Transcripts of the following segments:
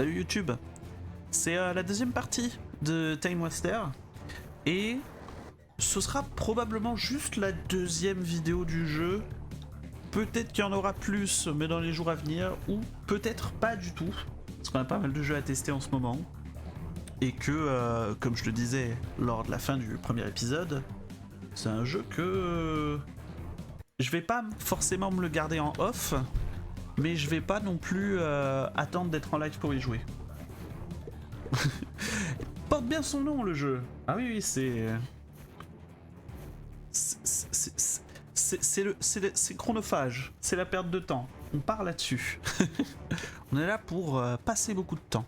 Salut YouTube. C'est la deuxième partie de Time Waster et ce sera probablement juste la deuxième vidéo du jeu. Peut-être qu'il y en aura plus, mais dans les jours à venir, ou peut-être pas du tout, parce qu'on a pas mal de jeux à tester en ce moment. Et que, comme je le disais lors de la fin du premier épisode, c'est un jeu que je vais pas forcément me le garder en off, mais je vais pas non plus attendre d'être en live pour y jouer. Porte bien son nom le jeu. Ah oui, oui, c'est chronophage, c'est la perte de temps. On part là-dessus. On est là pour passer beaucoup de temps.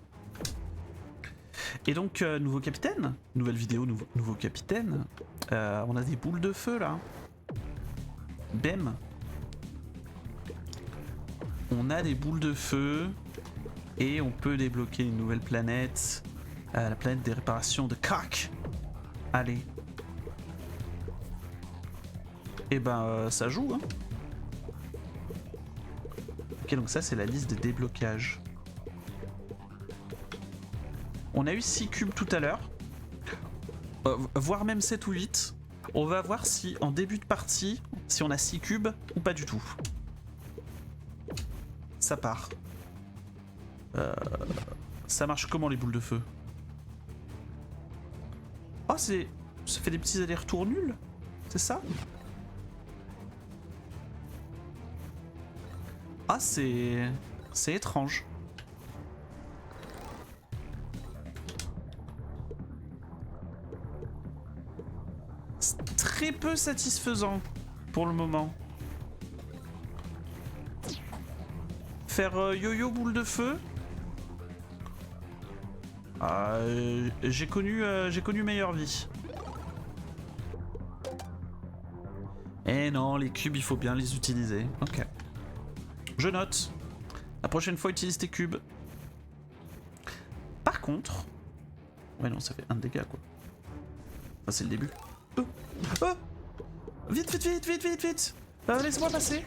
Et donc, nouveau capitaine, nouvelle vidéo, nouveau capitaine. On a des boules de feu là. Bem. On a des boules de feu. Et on peut débloquer une nouvelle planète. La planète des réparations de Cock. Allez. Et ben, ça joue, hein. Ok, donc ça, c'est la liste des déblocages. On a eu 6 cubes tout à l'heure. Voire même 7 ou 8. On va voir si, en début de partie, si on a 6 cubes ou pas du tout. Ça part. Ça marche comment les boules de feu? Oh, ça fait des petits allers-retours nuls? C'est ça? Ah, c'est étrange. C'est très peu satisfaisant pour le moment. Faire yo-yo boule de feu. J'ai connu meilleure vie. Eh non, les cubes, il faut bien les utiliser. Ok. Je note. La prochaine fois, utilise tes cubes. Par contre... Ouais, non, ça fait un dégât, quoi. Enfin, c'est le début. Oh, oh, vite, vite, vite, vite, vite, vite. Laisse-moi passer.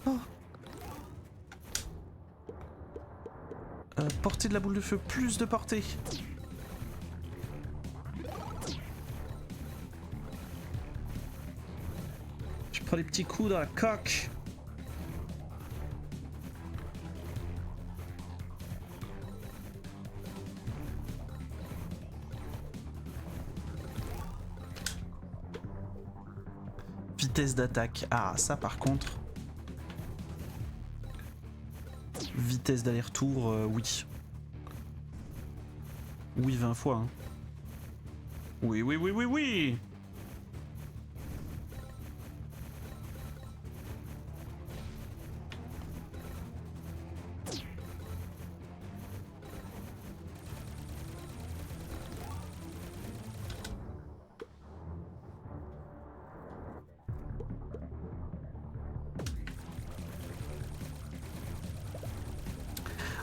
Oh. Portée de la boule de feu, plus de portée. Je prends des petits coups dans la coque. Vitesse d'attaque. Ah, ça par contre. Vitesse d'aller-retour, oui. Oui, 20 fois. Hein. Oui, oui, oui, oui, oui.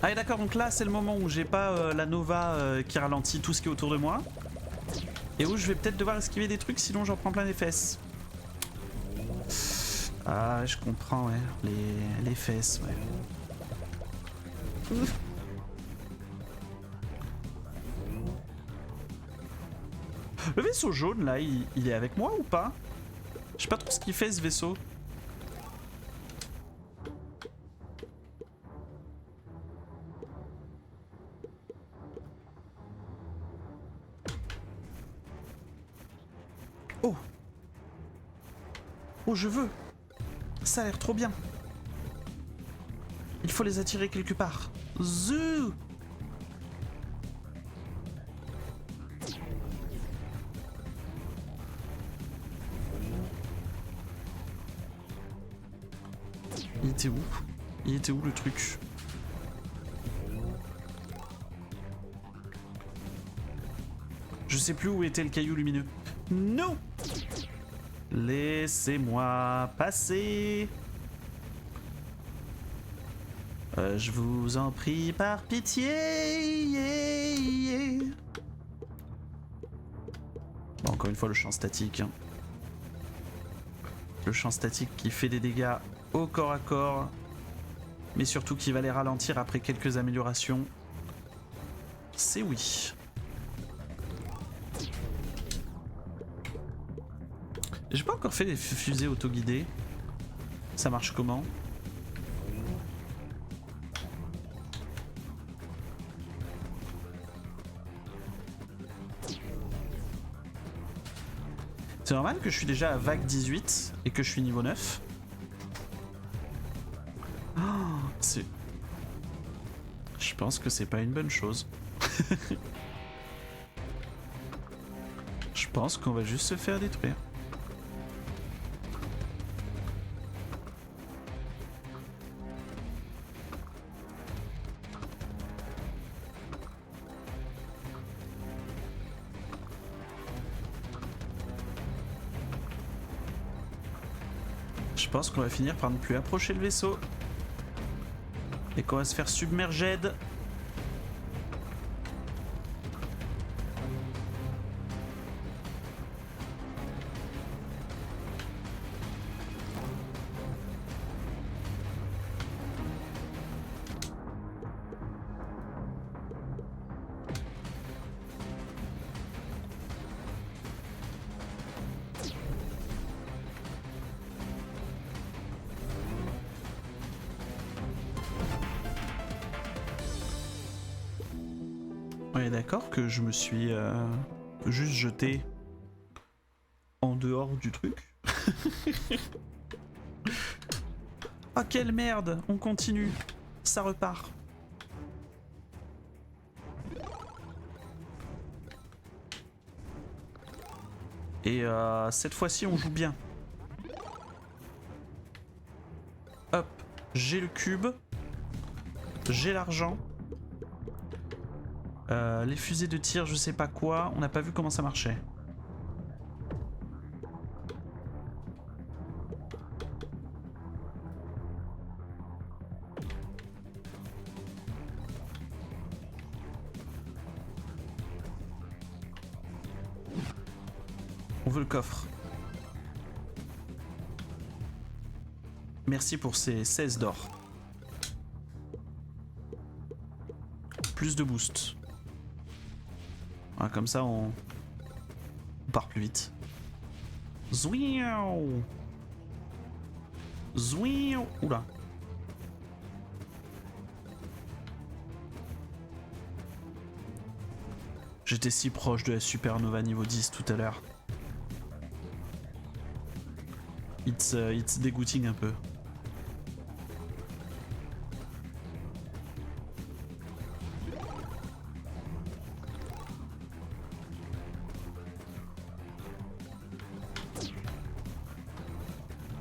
Ah d'accord, donc là c'est le moment où j'ai pas la Nova qui ralentit tout ce qui est autour de moi. Et où je vais peut-être devoir esquiver des trucs sinon j'en prends plein les fesses. Ah je comprends, ouais. Les fesses, ouais. Le vaisseau jaune là, il est avec moi ou pas? Je sais pas trop ce qu'il fait ce vaisseau. Oh! Oh, je veux! Ça a l'air trop bien! Il faut les attirer quelque part. Zou! Il était où? Il était où le truc? Je sais plus où était le caillou lumineux. Non! Laissez-moi passer. Je vous en prie par pitié. Bon, encore une fois le champ statique. Hein. Le champ statique qui fait des dégâts au corps à corps. mais surtout qui va les ralentir après quelques améliorations. C'est oui. J'ai pas encore fait les fusées autoguidées. Ça marche comment? C'est normal que je suis déjà à vague 18 et que je suis niveau 9. Oh, c'est... Je pense que c'est pas une bonne chose. Je pense qu'on va juste se faire détruire. Je pense qu'on va finir par ne plus approcher le vaisseau. Et qu'on va se faire submerger. On est d'accord que je me suis juste jeté en dehors du truc. Ah quelle merde, on continue, ça repart. Et cette fois-ci on joue bien. Hop, j'ai le cube, j'ai l'argent. Les fusées de tir, je sais pas quoi, on n'a pas vu comment ça marchait. On veut le coffre. Merci pour ces 16 d'or. Plus de boost. Ah, comme ça on part plus vite. Zouiou. Zouiou. Oula. J'étais si proche de la supernova niveau 10 tout à l'heure. It's dégoûting un peu.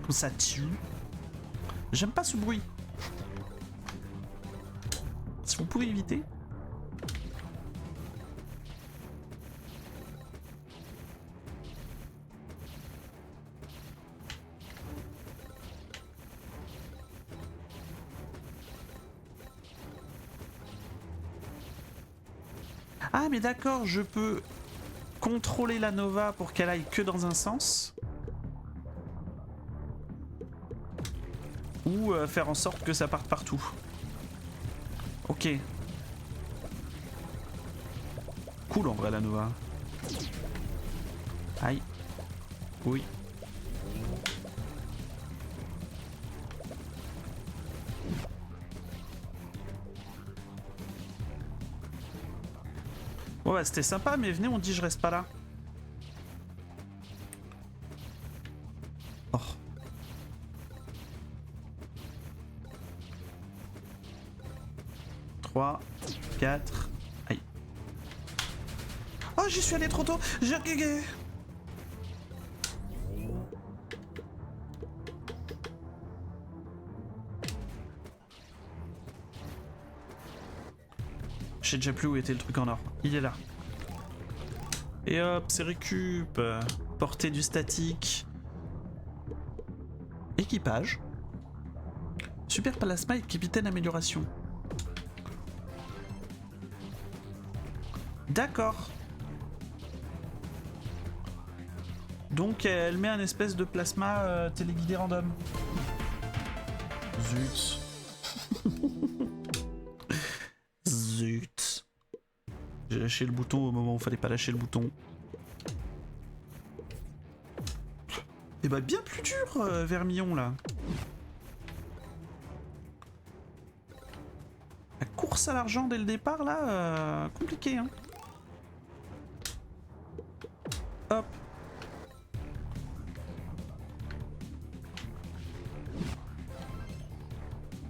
Ça tue. J'aime pas ce bruit. Si vous pouvez éviter. Ah mais d'accord, je peux contrôler la Nova pour qu'elle aille que dans un sens. Ou faire en sorte que ça parte partout. Ok. Cool en vrai la Nova. Aïe. Oui. Ouais, c'était sympa, mais venez, on dit je reste pas là. Oh. Trois, 4. Aïe. Oh, j'y suis allé trop tôt. J'ai regagé. Je sais déjà plus où était le truc en or. Il est là. Et hop, c'est récup. Portée du statique. Équipage. Super plasma et capitaine amélioration. D'accord. Donc elle met un espèce de plasma téléguidé random. Zut. lâché le bouton au moment où fallait pas lâcher le bouton. Et bah bien plus dur, Vermillon, là. La course à l'argent dès le départ, là, compliqué, hein. Hop.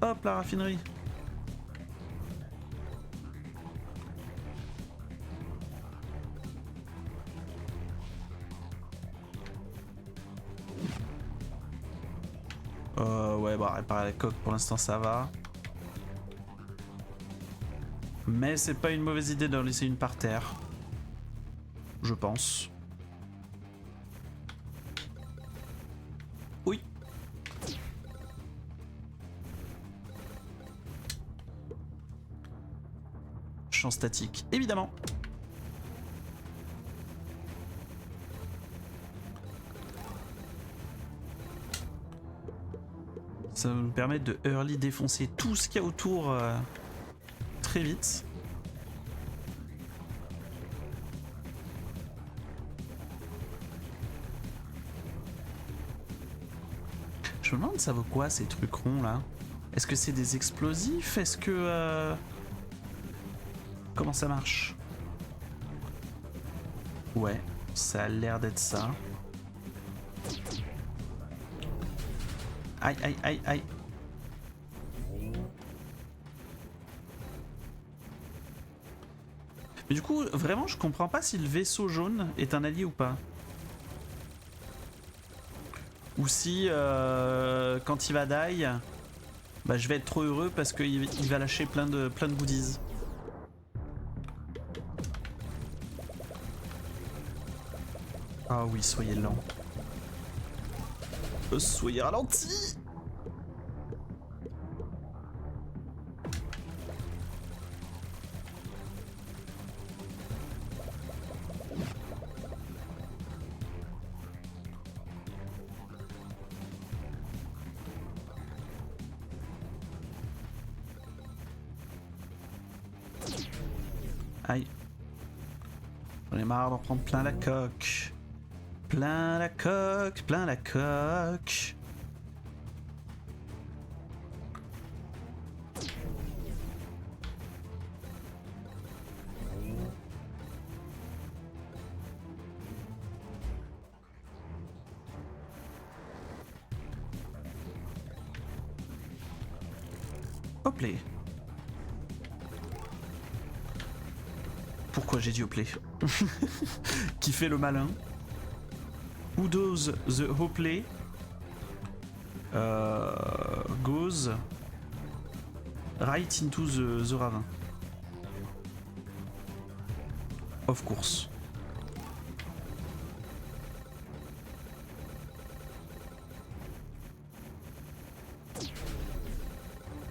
Hop, la raffinerie. Ouais, bah réparer la coque pour l'instant ça va. Mais c'est pas une mauvaise idée d'en laisser une par terre. Je pense. Oui. Champ statique, évidemment. Ça va nous permettre de early défoncer tout ce qu'il y a autour très vite. Je me demande ça vaut quoi ces trucs ronds là? Est-ce que c'est des explosifs? Est-ce que... Comment ça marche? Ouais, ça a l'air d'être ça. Aïe, aïe, aïe, aïe. Mais du coup, vraiment, je comprends pas si le vaisseau jaune est un allié ou pas. Ou si, quand il va die, bah, je vais être trop heureux parce qu'il va lâcher plein de goodies. Ah oui, soyez lent. Soyez ralenti. Aïe. J'en ai marre d'en prendre plein la coque. Plein la coque, plein la coque. Hop là. Pourquoi j'ai dit Hoplay? Qui fait le malin? Who does the Hoplay goes right into the ravin. Of course.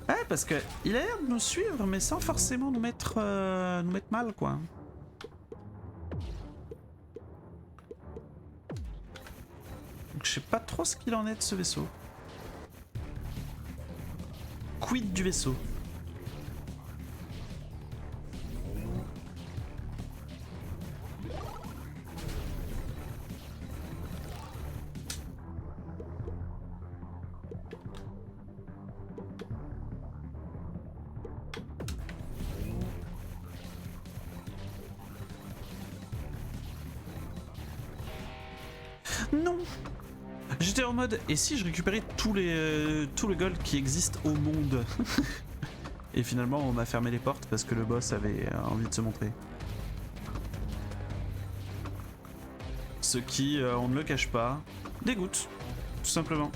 Ouais, parce que il a l'air de nous suivre, mais sans forcément nous mettre mal, quoi. Donc je sais pas trop ce qu'il en est de ce vaisseau. Quid du vaisseau? Non! J'étais en mode, et si je récupérais tout le gold qui existe au monde? Et finalement on m'a fermé les portes parce que le boss avait envie de se montrer. Ce qui, on ne le cache pas, dégoûte, tout simplement.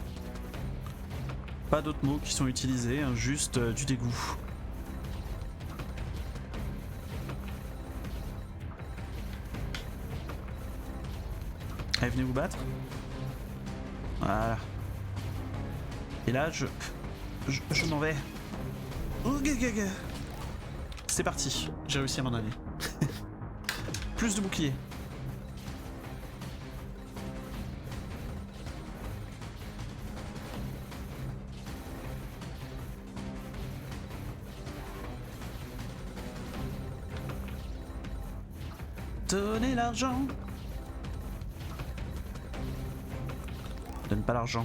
Pas d'autres mots qui sont utilisés, hein, juste du dégoût. Allez, venez vous battre. Voilà. Et là, je m'en vais. C'est parti. J'ai réussi à m'en aller. Plus de boucliers. Donnez l'argent. Donne pas l'argent.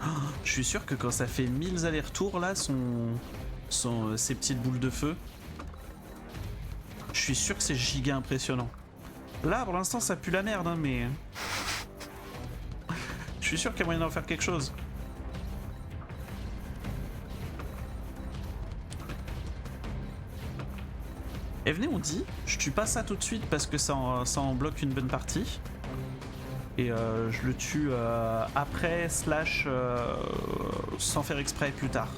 Oh, je suis sûr que quand ça fait 1000 allers-retours là, ces petites boules de feu, je suis sûr que c'est giga impressionnant. Là pour l'instant ça pue la merde hein, mais je suis sûr qu'il y a moyen d'en faire quelque chose. Et venez, on dit, je tue pas ça tout de suite parce que ça en bloque une bonne partie. Et je le tue après, slash, sans faire exprès plus tard.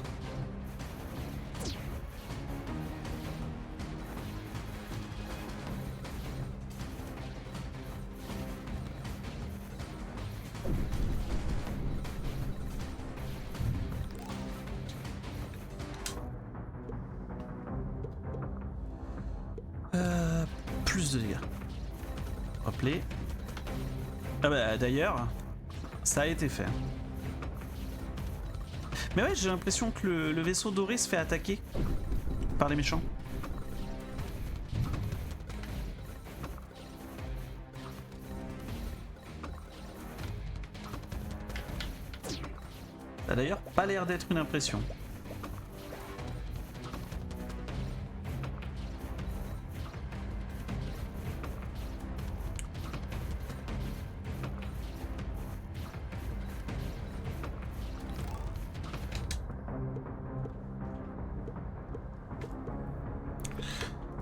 Plus de dégâts. Rappeler. Ah bah d'ailleurs, ça a été fait. Mais ouais, j'ai l'impression que le vaisseau doré se fait attaquer par les méchants. Ça a d'ailleurs pas l'air d'être une impression.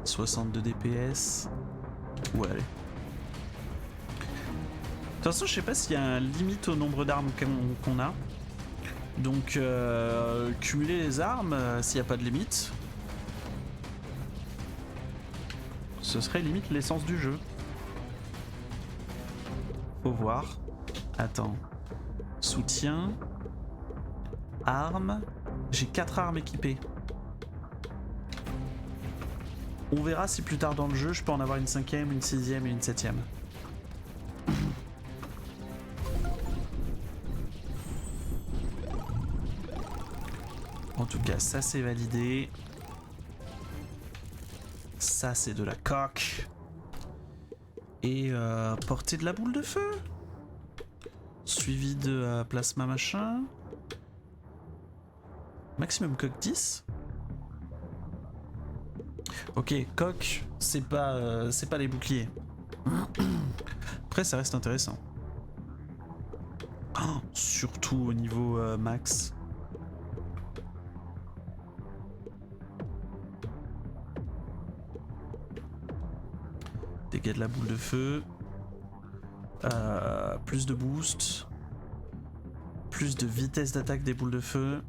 « 62 DPS. Ouais, allez. De toute façon, je sais pas s'il y a un limite au nombre d'armes qu'on a. Donc, cumuler les armes, s'il n'y a pas de limite, ce serait limite l'essence du jeu. Faut voir. Attends. Soutien. Armes. J'ai 4 armes équipées. On verra si plus tard dans le jeu je peux en avoir une 5e, une 6e et une 7e. En tout cas, ça c'est validé. Ça c'est de la coque. Et portée de la boule de feu. Suivi de plasma machin. Maximum coque 10. Ok, coque, c'est pas les boucliers. Après, ça reste intéressant. Oh, surtout au niveau max. Dégâts de la boule de feu. Plus de boost. Plus de vitesse d'attaque des boules de feu.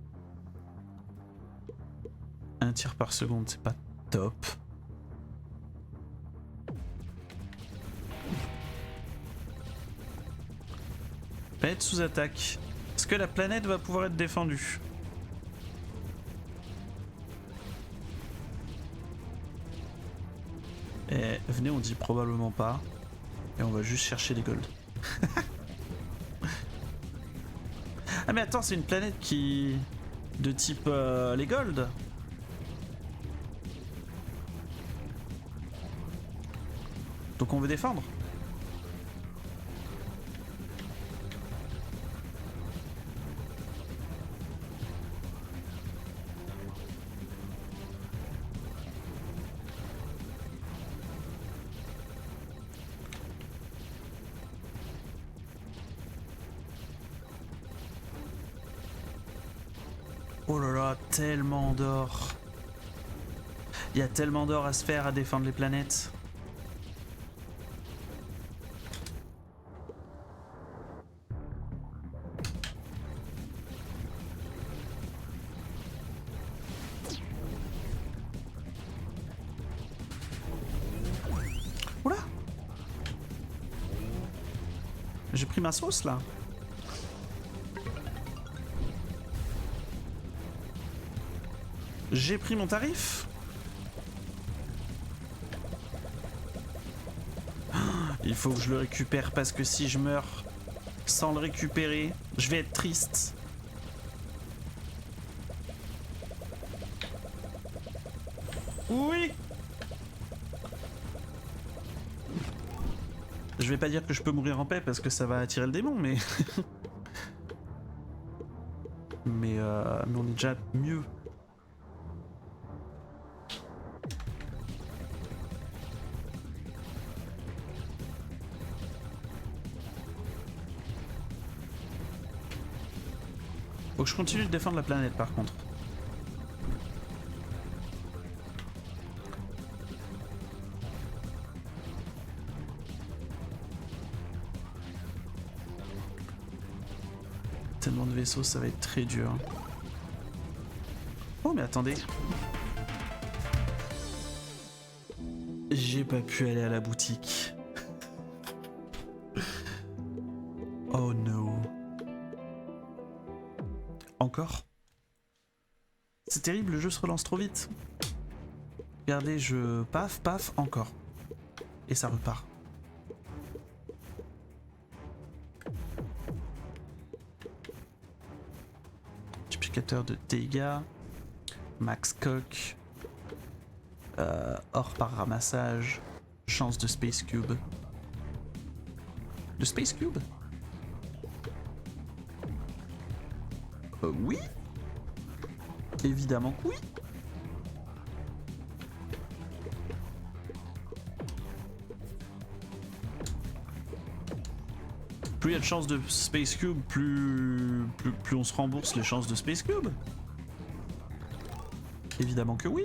1 tir par seconde, c'est pas top. Planète sous attaque. Est-ce que la planète va pouvoir être défendue? Et venez, on dit probablement pas. Et on va juste chercher les golds. Ah mais attends, c'est une planète qui... de type les golds. Donc on veut défendre. Oh là là, tellement d'or. Il y a tellement d'or à se faire à défendre les planètes. Oula! J'ai pris ma sauce là. J'ai pris mon tarif. Il faut que je le récupère parce que si je meurs sans le récupérer, je vais être triste. Oui. Je vais pas dire que je peux mourir en paix parce que ça va attirer le démon, mais... mais on est déjà mieux. Faut que je continue de défendre la planète par contre. Tellement de vaisseaux, ça va être très dur. Oh mais attendez. J'ai pas pu aller à la boutique. Oh no. Encore? C'est terrible, le jeu se relance trop vite. Regardez, je paf, paf, encore. Et ça repart. Duplicateur de dégâts. Max coq. Or par ramassage. Chance de Space Cube. De Space Cube? Oui. Évidemment que oui. Plus il y a de chances de Space Cube, plus on se rembourse les chances de Space Cube. Évidemment que oui.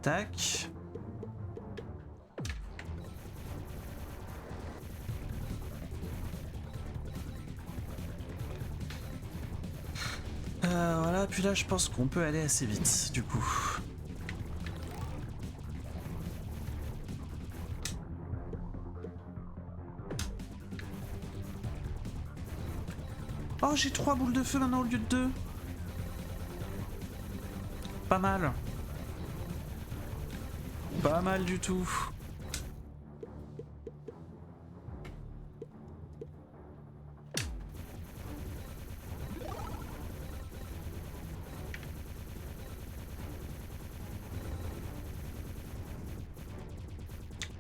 Tac. Voilà, puis là je pense qu'on peut aller assez vite du coup. Oh, j'ai 3 boules de feu maintenant au lieu de 2. Pas mal. Pas mal du tout.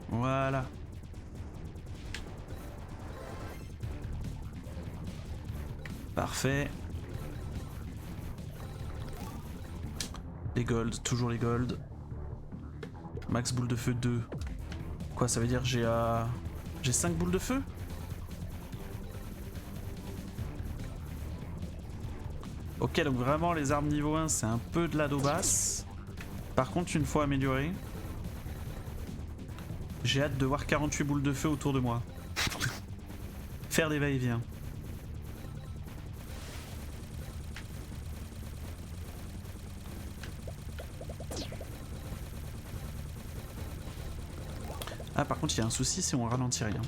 Voilà. Parfait. Les golds, toujours les golds. Max boule de feu 2. Quoi, ça veut dire j'ai 5 boules de feu? Ok, donc vraiment les armes niveau 1 c'est un peu de la daubasse. Par contre, une fois amélioré, j'ai hâte de voir 48 boules de feu autour de moi. Faire des va-et-vient. Ah, par contre, il y a un souci, c'est on ralentit rien.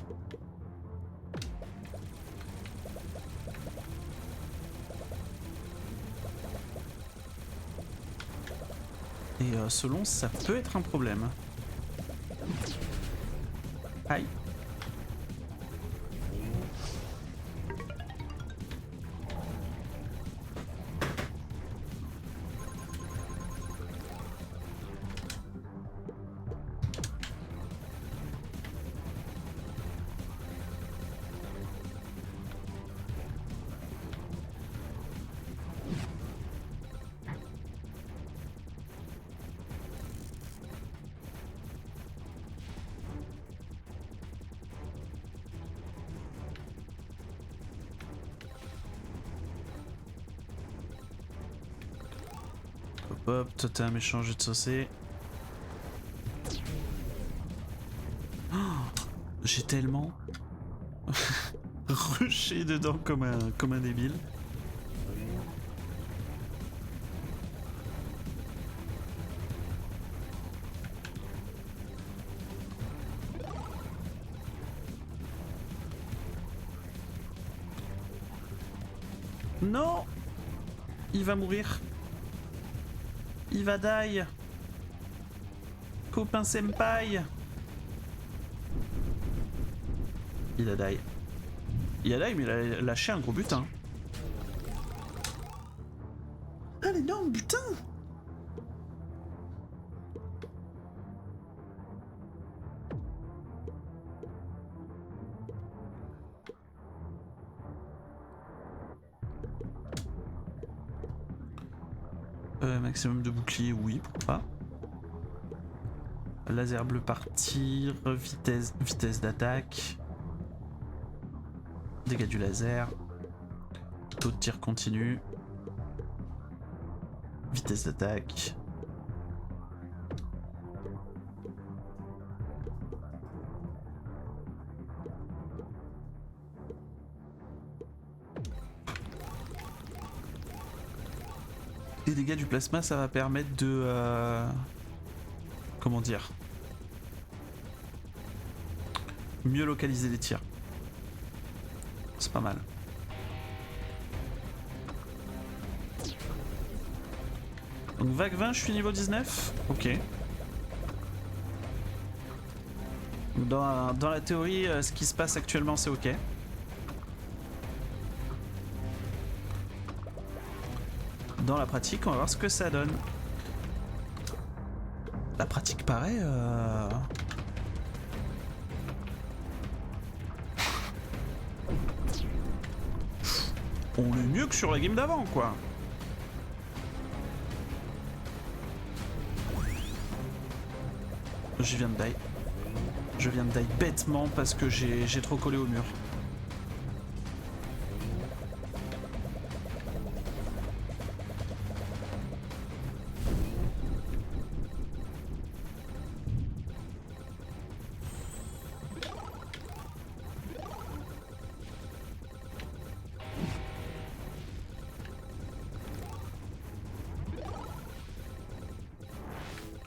Et selon, ça peut être un problème. Aïe. Hop hop, toi t'es un méchant jeu de saucer. Oh, j'ai tellement rushé dedans comme un débile. Non. Il va mourir. Il va die. Copain senpai. Il a die. Il a die, mais il a lâché un gros butin. Un énorme butin. Maximum de bouclier, oui, pourquoi pas. Laser bleu partir, vitesse d'attaque. Dégâts du laser. Taux de tir continu. Vitesse d'attaque. Les dégâts du plasma, ça va permettre de... comment dire, mieux localiser les tirs. C'est pas mal. Donc vague 20, je suis niveau 19. Ok. Dans la théorie, ce qui se passe actuellement, c'est ok. Dans la pratique, on va voir ce que ça donne. La pratique paraît... on est mieux que sur la game d'avant, quoi. Je viens de die. Je viens de die bêtement parce que j'ai trop collé au mur.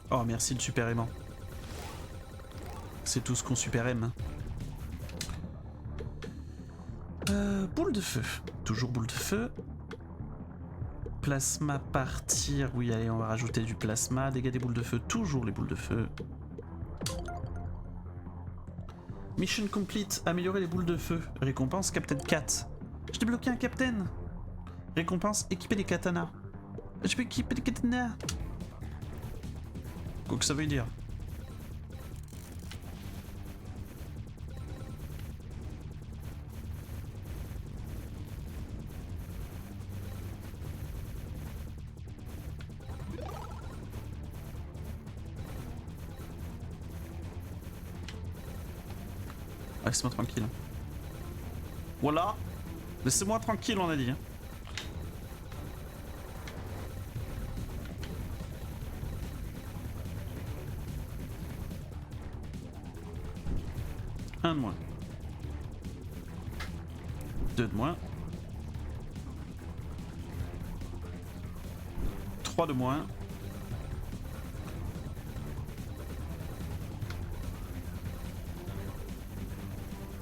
Oh merci le super aimant. C'est tout ce qu'on super aime. Boule de feu. Toujours boule de feu. Plasma partir. Oui allez on va rajouter du plasma. Dégâts des boules de feu. Toujours les boules de feu. Mission complete. Améliorer les boules de feu. Récompense Captain Cat. J'ai débloqué un Captain. Récompense équiper des katanas. Je peux équiper des katanas. Quoi que ça veut dire. Laisse-moi tranquille. Voilà. Laissez-moi tranquille, on a dit. Un de moins. Deux de moins. 3 de moins.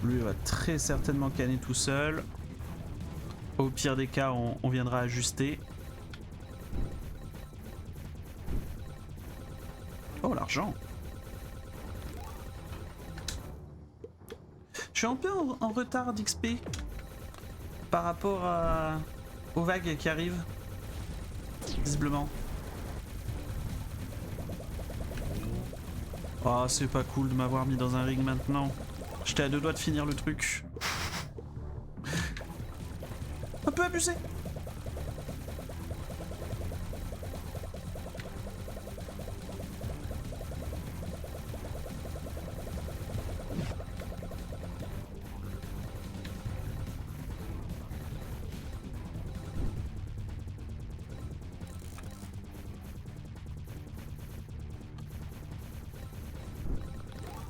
Lui va très certainement canner tout seul. Au pire des cas, on viendra ajuster. Oh, l'argent. Je suis un peu en retard d'XP par rapport aux vagues qui arrivent. Visiblement. Oh, c'est pas cool de m'avoir mis dans un ring maintenant. J'étais à 2 doigts de finir le truc. Un peu abusé.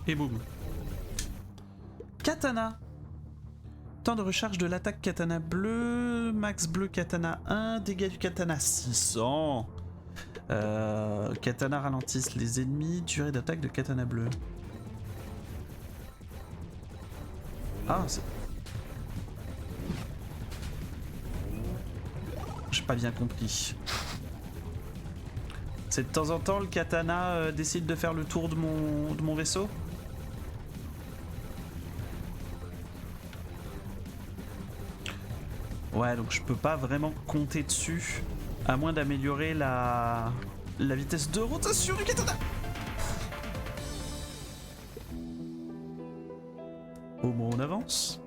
Et boum. Katana. Temps de recharge de l'attaque katana bleu. Max bleu katana 1. Dégâts du katana 600. Katana ralentissent les ennemis. Durée d'attaque de katana bleu. Ah, c'est... J'ai pas bien compris. C'est de temps en temps le katana décide de faire le tour de mon vaisseau? Ouais, donc je peux pas vraiment compter dessus, à moins d'améliorer la vitesse de rotation du katana. Au moins on avance.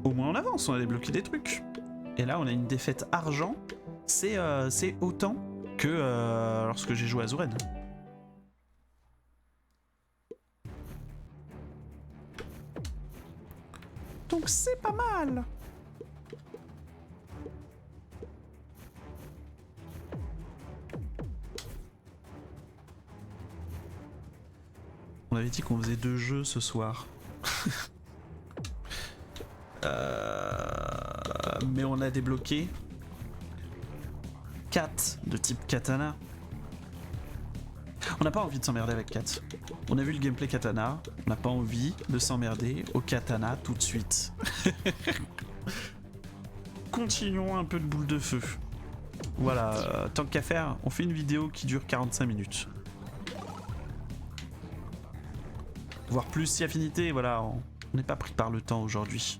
Au moins on avance, on a débloqué des trucs. Et là on a une défaite argent, c'est autant que lorsque j'ai joué à Zuren. Donc c'est pas mal. On avait dit qu'on faisait 2 jeux ce soir. Mais on a débloqué 4 de type katana. On n'a pas envie de s'emmerder avec 4. On a vu le gameplay katana, on n'a pas envie de s'emmerder au katana tout de suite. Continuons un peu de boule de feu. Voilà, tant qu'à faire, on fait une vidéo qui dure 45 minutes. Voire plus si affinité, voilà, on n'est pas pris par le temps aujourd'hui.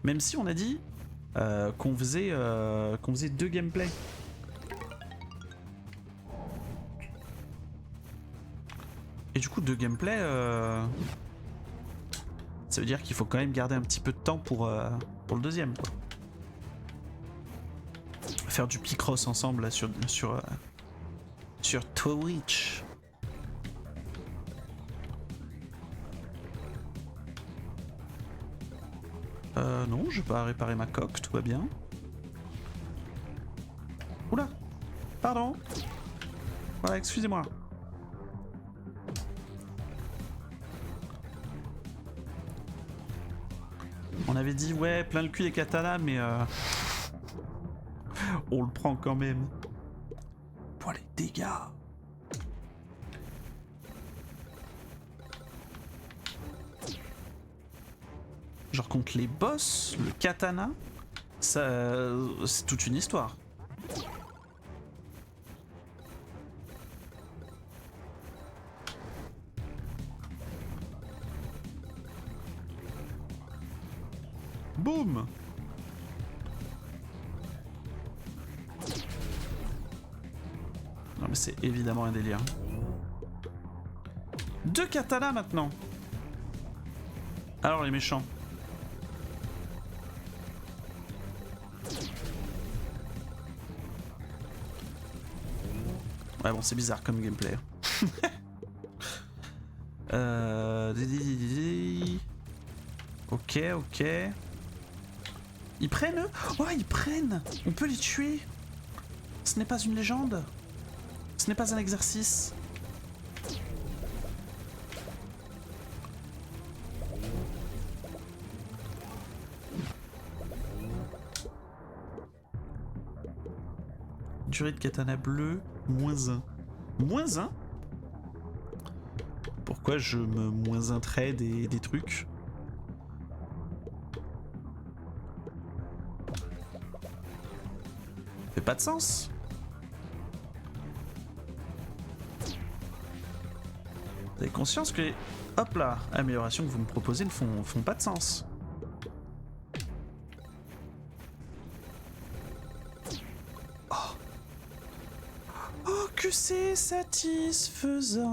Même si on a dit qu'on faisait 2 gameplays. Et du coup 2 gameplays, ça veut dire qu'il faut quand même garder un petit peu de temps pour le deuxième. Quoi. Faire du Picross ensemble là, sur Twitch. Non, je vais pas réparer ma coque, tout va bien. Oula, pardon. Voilà, excusez-moi. On avait dit ouais, plein le cul des katanas, mais on le prend quand même. Pour les dégâts. Genre contre les boss, le katana, ça, c'est toute une histoire. Boum! Non mais c'est évidemment un délire. 2 katanas maintenant. Alors les méchants. Ouais bon c'est bizarre comme gameplay. Ok, ok. Ils prennent eux? Oh ils prennent! On peut les tuer! Ce n'est pas une légende. Ce n'est pas un exercice. Durée de katana bleu, -1. -1? Pourquoi je me -1 des trucs? Fait pas de sens. Vous avez conscience que les... Hop là, améliorations que vous me proposez ne font pas de sens. Oh, oh que c'est satisfaisant.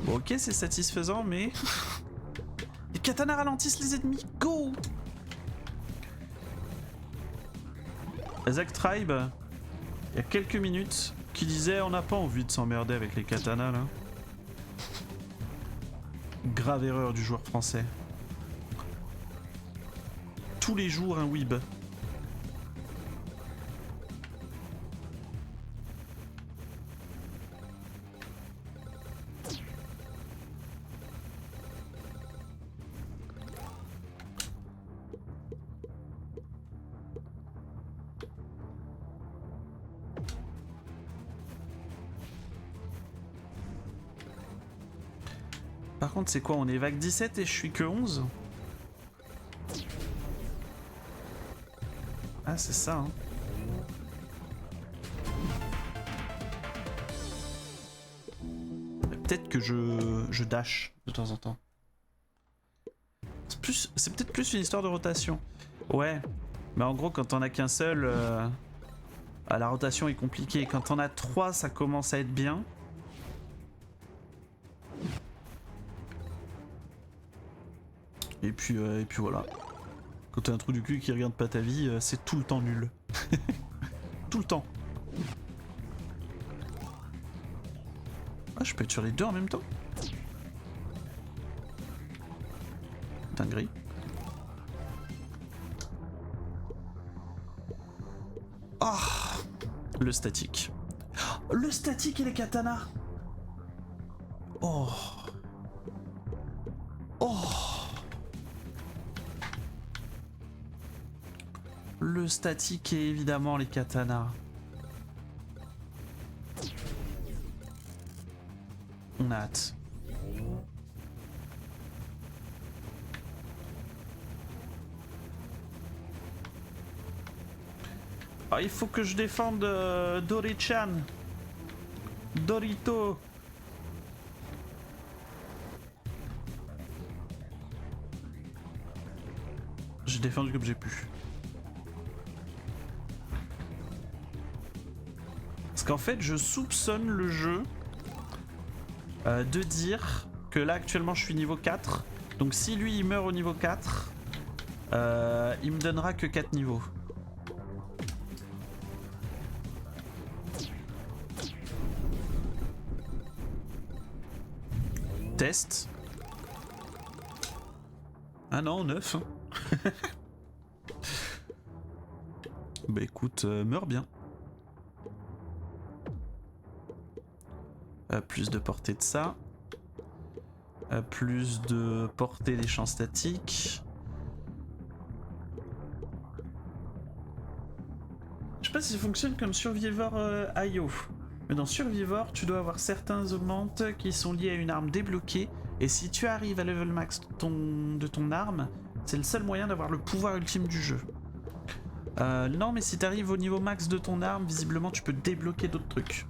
Bon, ok, c'est satisfaisant, mais... Les katanas ralentissent les ennemis, go! Zack Tribe, il y a quelques minutes, qui disait on n'a pas envie de s'emmerder avec les katanas là. Grave erreur du joueur français. Tous les jours un weeb. Par contre, c'est quoi? On est vague 17 et je suis que 11? Ah, c'est ça, hein. Peut-être que je dash de temps en temps. C'est peut-être plus une histoire de rotation. Ouais, mais en gros, quand on a qu'un seul, la rotation est compliquée. Quand on a 3, ça commence à être bien. Et puis voilà. Quand t'as un trou du cul qui regarde pas ta vie, c'est tout le temps nul. Tout le temps. Ah, je peux être sur les deux en même temps? Dinguerie. Ah, le statique. Le statique et les katanas. Oh. Oh. Le statique et évidemment les katanas. On a hâte. Ah, il faut que je défende Dori-chan. Dorito. J'ai défendu comme j'ai pu. Parce qu'en fait, je soupçonne le jeu de dire que là, actuellement, je suis niveau 4. Donc si lui, il meurt au niveau 4, il me donnera que 4 niveaux. Test. Ah non, 9. Bah écoute, meurs bien. Plus de portée de ça. Plus de portée des champs statiques. Je sais pas si ça fonctionne comme Survivor IO. Mais dans Survivor, tu dois avoir certains augmentes qui sont liés à une arme débloquée. Et si tu arrives à level max de ton arme, c'est le seul moyen d'avoir le pouvoir ultime du jeu. Non, mais si tu arrives au niveau max de ton arme, visiblement tu peux débloquer d'autres trucs.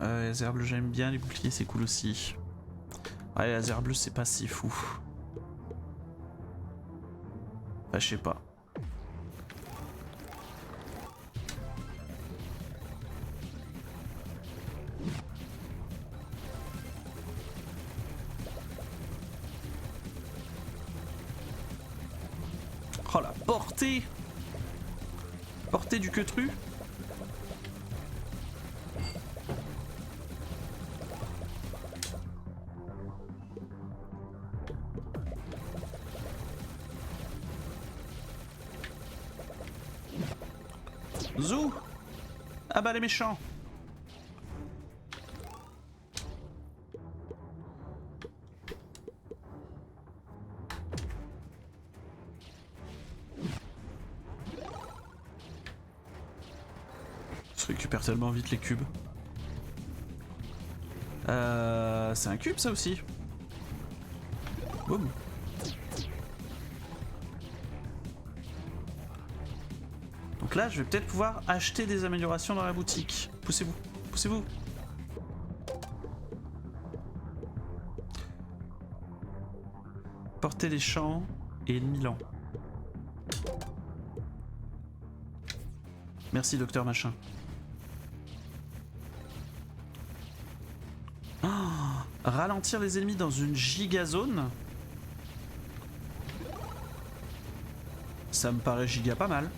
Laser bleu j'aime bien, les boucliers c'est cool aussi. Ouais, laser bleu c'est pas si fou. Enfin, je sais pas. Oh la portée! Portée du queutru. Zou! Ah bah les méchants! Je récupère tellement vite les cubes. C'est un cube ça aussi. Boum. Donc là, je vais peut-être pouvoir acheter des améliorations dans la boutique. Poussez-vous, poussez-vous. Portez les champs et ennemi lent. Merci, docteur machin. Oh, ralentir les ennemis dans une gigazone. Ça me paraît giga pas mal.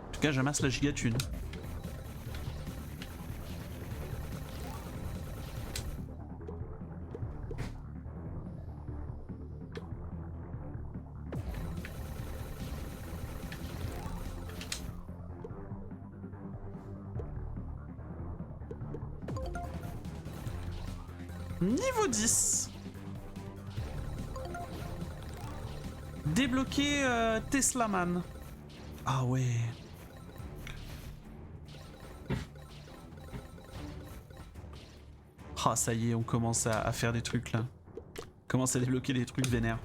En tout cas, j'amasse la gigatune. Niveau 10. Débloquer Teslaman. Ah ouais. Ah ça y est, on commence à faire des trucs là. On commence à débloquer des trucs vénères.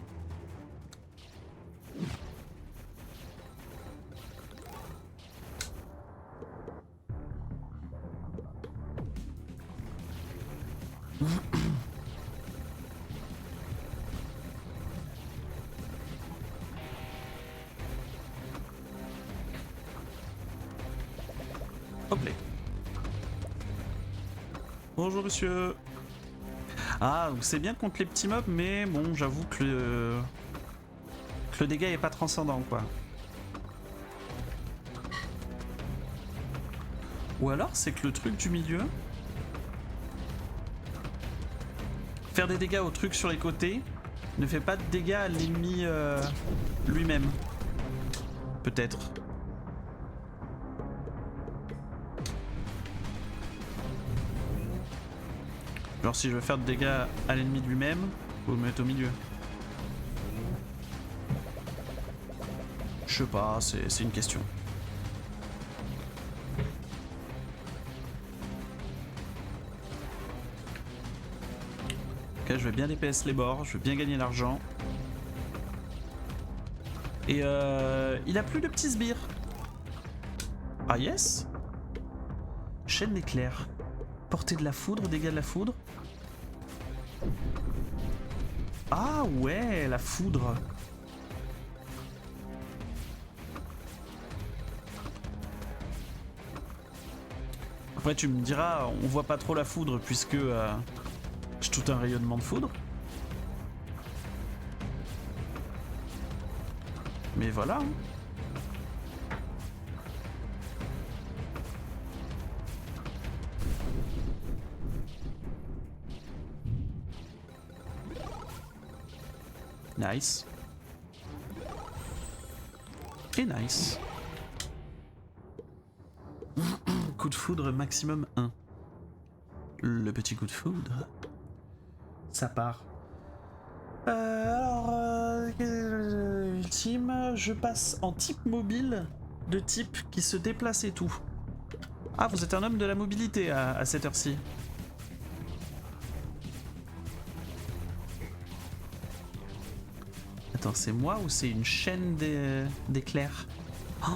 Hop là. Bonjour monsieur. Ah, donc c'est bien contre les petits mobs, mais bon, j'avoue que le dégât est pas transcendant quoi. Ou alors c'est que le truc du milieu... Faire des dégâts au truc sur les côtés ne fait pas de dégâts à l'ennemi lui-même. Peut-être. Genre si je veux faire de dégâts à l'ennemi lui-même, faut me mettre au milieu. Je sais pas, c'est une question. Ok, je vais bien DPS les bords, je veux bien gagner l'argent. Et il a plus de petits sbires. Ah yes. Chaîne d'éclair. Portée de la foudre, dégâts de la foudre. Ah ouais, la foudre. Après tu me diras, on voit pas trop la foudre puisque j'ai tout un rayonnement de foudre. Mais voilà. Hein. Nice. Et nice. Coup de foudre maximum 1. Le petit coup de foudre. Ça part. Ultime, je passe en type mobile, de type qui se déplace et tout. Ah, vous êtes un homme de la mobilité à cette heure-ci. Attends, c'est moi ou c'est une chaîne d'éclairs? Oh,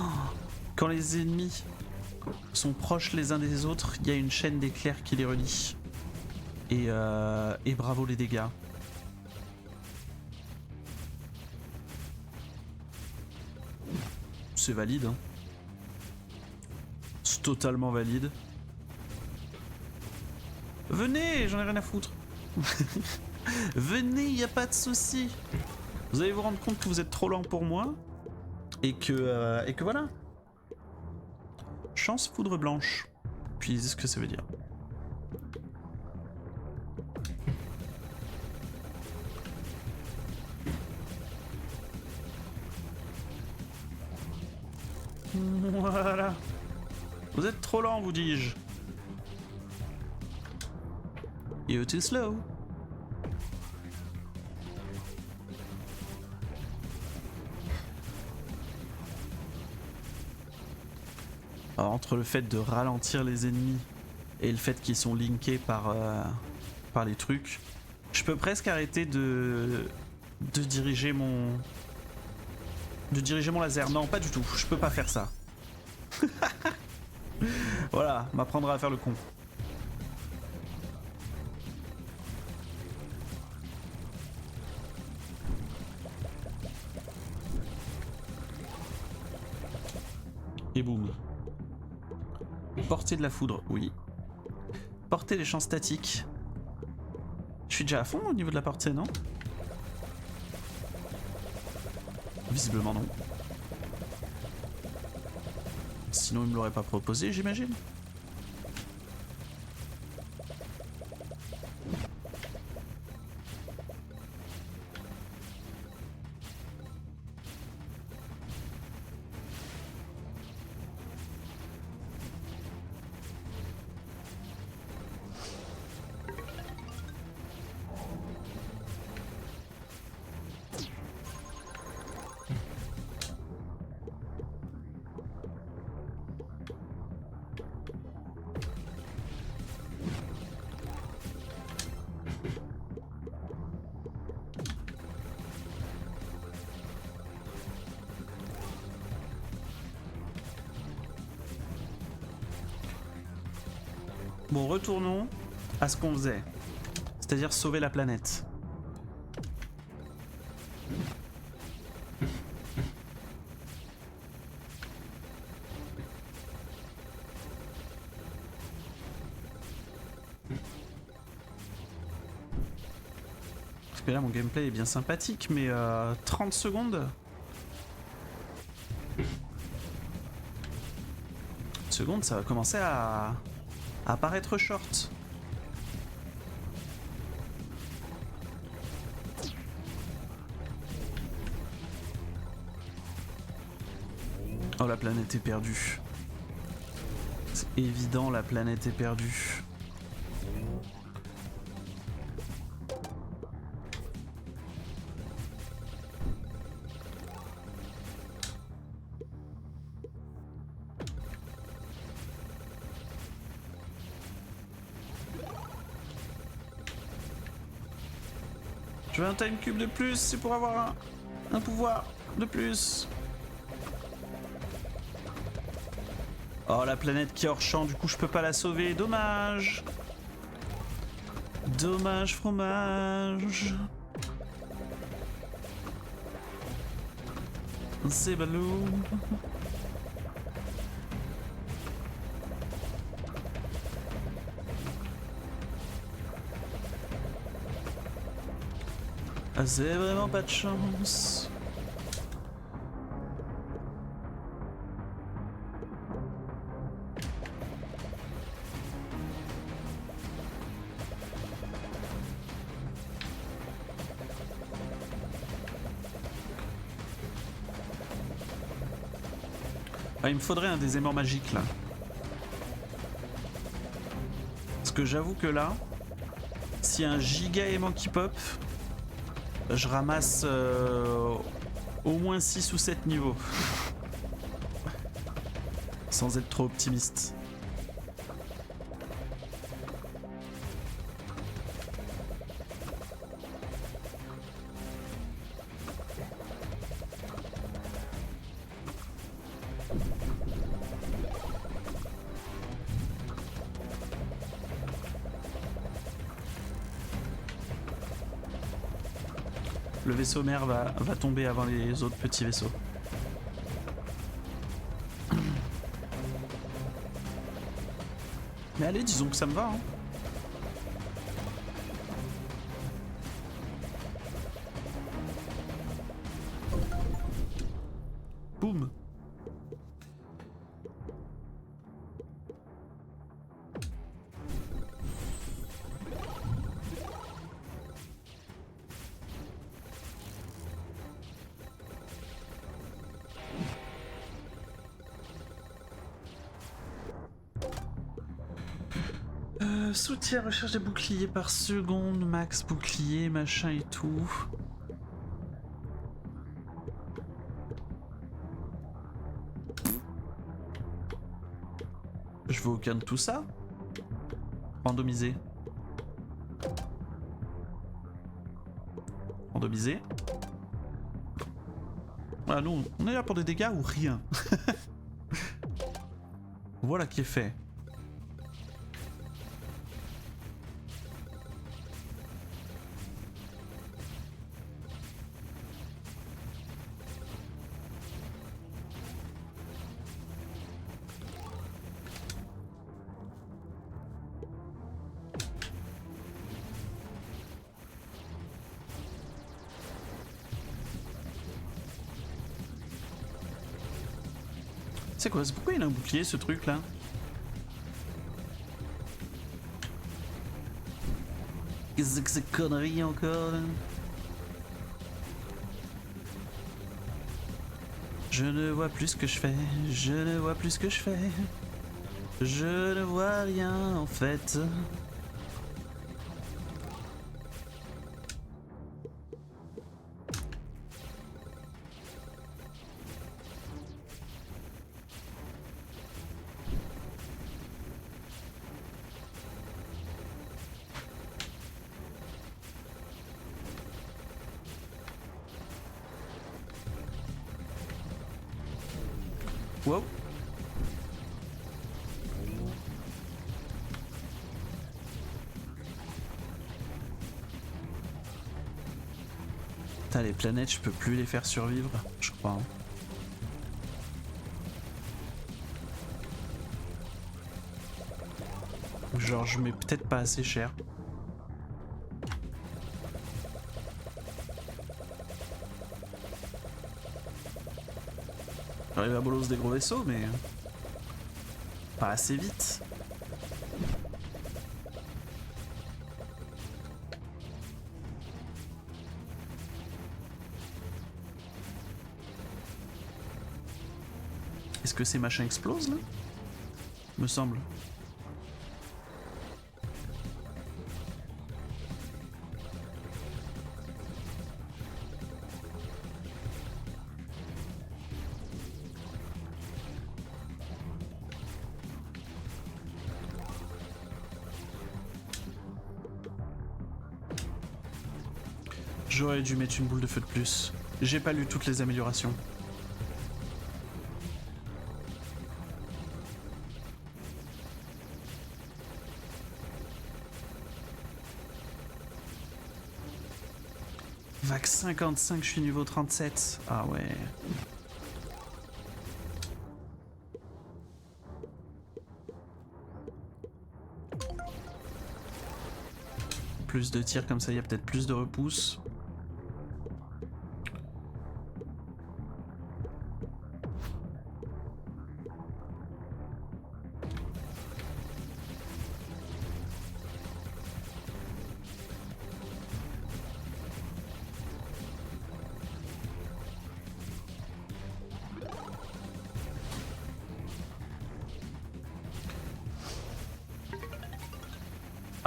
quand les ennemis sont proches les uns des autres, il y a une chaîne d'éclairs qui les relie. Et bravo les dégâts. C'est valide. Hein. C'est totalement valide. Venez, j'en ai rien à foutre. Venez, y a pas de souci. Vous allez vous rendre compte que vous êtes trop lent pour moi. Et que voilà. Chance foudre blanche. Puis ce que ça veut dire. Voilà. Vous êtes trop lent, vous dis-je. You're too slow. Alors, entre le fait de ralentir les ennemis et le fait qu'ils sont linkés par les trucs, je peux presque arrêter de diriger mon... laser. Non, pas du tout. Je peux pas faire ça. Voilà, m'apprendra à faire le con. Et boum. Portée de la foudre, oui. Portée des champs statiques. Je suis déjà à fond au niveau de la portée, non? Visiblement non. Sinon il me l'aurait pas proposé, j'imagine. Bon, retournons à ce qu'on faisait. C'est-à-dire sauver la planète. Parce que là, mon gameplay est bien sympathique, mais 30 secondes. Secondes, ça va commencer à paraître short. Oh, la planète est perdue. C'est évident, la planète est perdue. Je veux un time cube de plus, c'est pour avoir un pouvoir de plus. Oh, la planète qui est hors champ, du coup je peux pas la sauver, dommage. Dommage fromage. C'est balou. Ah, c'est vraiment pas de chance. Ah, il me faudrait un des aimants magiques là. Parce que j'avoue que là, s'il y a un giga aimant qui pop, je ramasse au moins 6 ou 7 niveaux. Sans être trop optimiste. Le vaisseau mère va tomber avant les autres petits vaisseaux. Mais allez, disons que ça me va. Hein. Boum. Soutien, recherche des boucliers par seconde, max bouclier, machin et tout. Je veux aucun de tout ça. Randomiser. Randomiser. Voilà, nous, on est là pour des dégâts ou rien. Voilà qui est fait. C'est quoi? C'est pourquoi il a un bouclier ce truc là? Qu'est-ce que c'est connerie encore là? Je ne vois plus ce que je fais, je ne vois plus ce que je fais. Je ne vois rien en fait. Wow. les planètes, je peux plus les faire survivre, je crois. Hein. Genre, je mets peut-être pas assez cher. J'arrive à bolos des gros vaisseaux, mais pas assez vite. Est-ce que ces machins explosent là? Me semble. J'aurais dû mettre une boule de feu de plus. J'ai pas lu toutes les améliorations. Vague 55, je suis niveau 37. Ah ouais. Plus de tirs comme ça, il y a peut-être plus de repousse.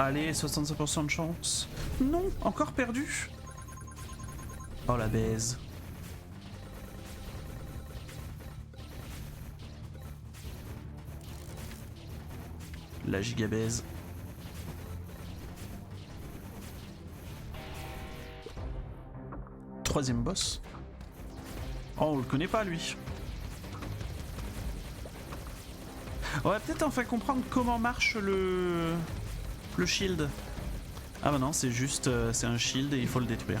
Allez, 65% de chance. Non, encore perdu. Oh la baise. La giga baise. Troisième boss. Oh, on le connaît pas lui. On va peut-être enfin comprendre comment marche le shield. Ah bah non, c'est juste c'est un shield et il faut le détruire.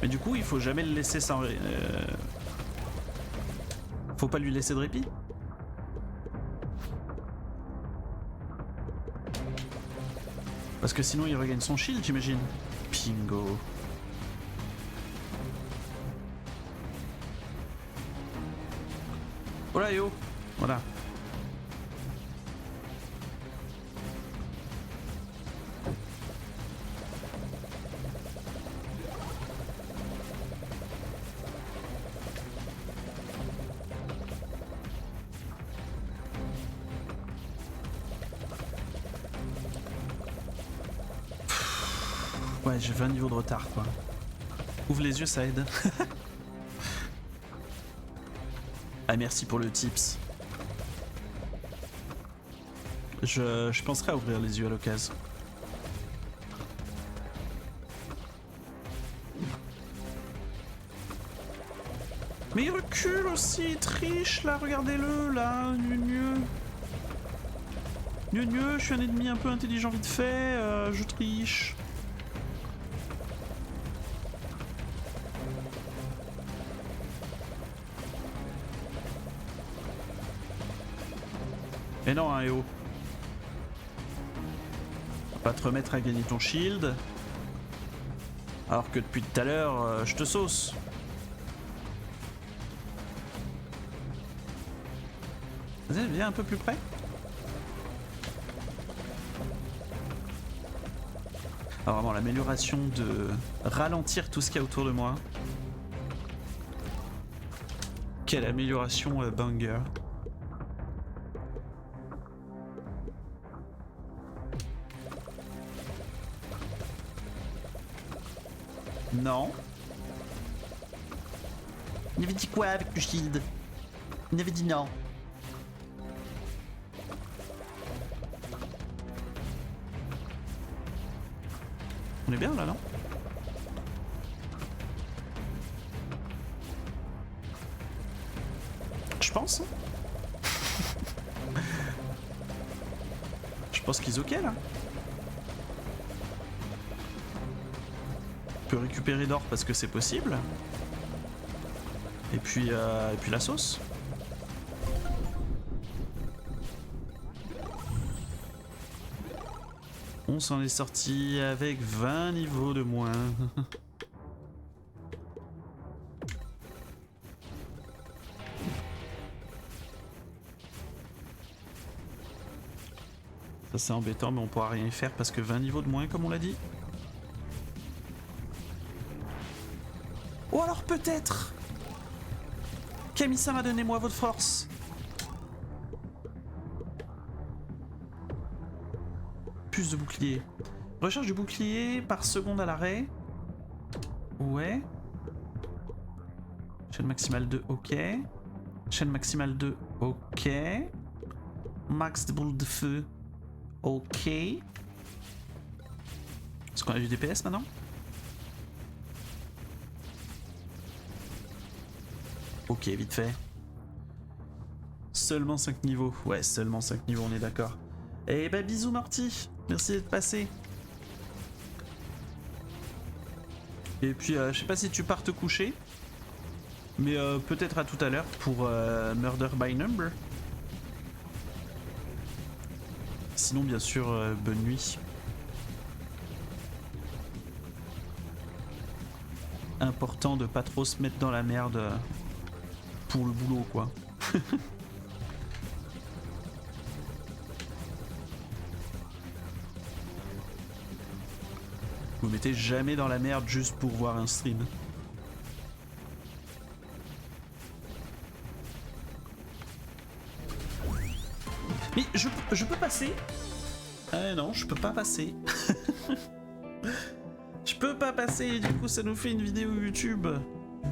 Mais du coup, il faut jamais le laisser sans... Faut pas lui laisser de répit. Parce que sinon il regagne son shield, j'imagine. Pingo. Oh là yo. Voilà. Ouais, j'ai 20 niveaux de retard quoi. Ouvre les yeux, ça aide. Ah merci pour le tips. Je penserai à ouvrir les yeux à l'occasion. Mais il recule aussi, il triche là, regardez-le là, gneu. Gneu, je suis un ennemi un peu intelligent vite fait, je triche. Mais non, hein, Eo. Pas te remettre à gagner ton shield. Alors que depuis tout à l'heure, je te sauce. Vas-y, viens un peu plus près. Alors vraiment, l'amélioration de ralentir tout ce qu'il y a autour de moi. Quelle amélioration banger. Non. Il avait dit quoi avec le shield? Il avait dit non. On est bien là, non? Je pense. Je pense qu'ils ok là. que récupérer d'or parce que c'est possible. Et puis la sauce. On s'en est sorti avec 20 niveaux de moins. Ça c'est embêtant, mais on pourra rien y faire parce que 20 niveaux de moins comme on l'a dit. Ou alors peut-être Kami-sama, donnez-moi votre force. Plus de bouclier. Recharge du bouclier par seconde à l'arrêt. Ouais. Chaîne maximale 2, ok. Chaîne maximale 2, ok. Max de boule de feu, ok. Est-ce qu'on a du DPS maintenant? Ok, vite fait. Seulement 5 niveaux. Ouais, seulement 5 niveaux, on est d'accord. Eh bah bisous Morty, merci d'être passé. Et puis je sais pas si tu pars te coucher, mais peut-être à tout à l'heure pour Murder by Number. Sinon bien sûr bonne nuit. Important de pas trop se mettre dans la merde pour le boulot quoi. Vous mettez jamais dans la merde juste pour voir un stream. Mais je peux passer? Non, je peux pas passer. Je peux pas passer et du coup ça nous fait une vidéo YouTube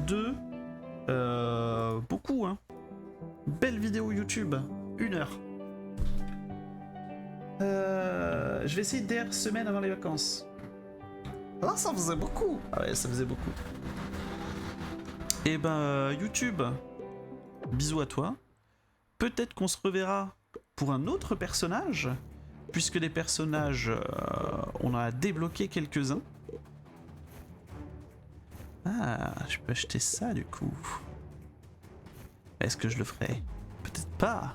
de... beaucoup hein. Belle vidéo YouTube, 1 heure. Je vais essayer dernière semaine avant les vacances. Ah, ça faisait beaucoup. Ah ouais, ça faisait beaucoup. Et ben YouTube, bisous à toi. Peut-être qu'on se reverra pour un autre personnage, puisque les personnages, on en a débloqué quelques-uns. Ah, je peux acheter ça du coup. Est-ce que je le ferai? Peut-être pas.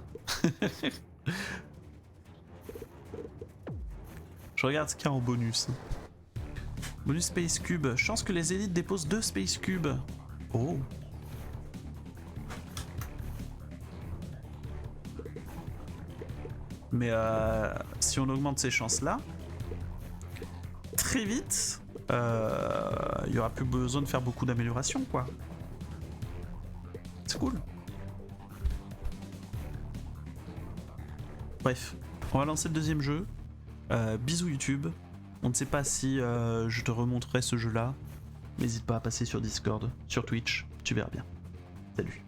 Je regarde ce qu'il y a en bonus. Bonus Space Cube. Chance que les élites déposent 2 Space Cubes. Oh. Mais si on augmente ces chances-là, très vite, il n'y aura plus besoin de faire beaucoup d'améliorations, quoi. C'est cool. Bref, on va lancer le deuxième jeu. Bisous YouTube. On ne sait pas si je te remontrerai ce jeu-là. N'hésite pas à passer sur Discord, sur Twitch, tu verras bien. Salut.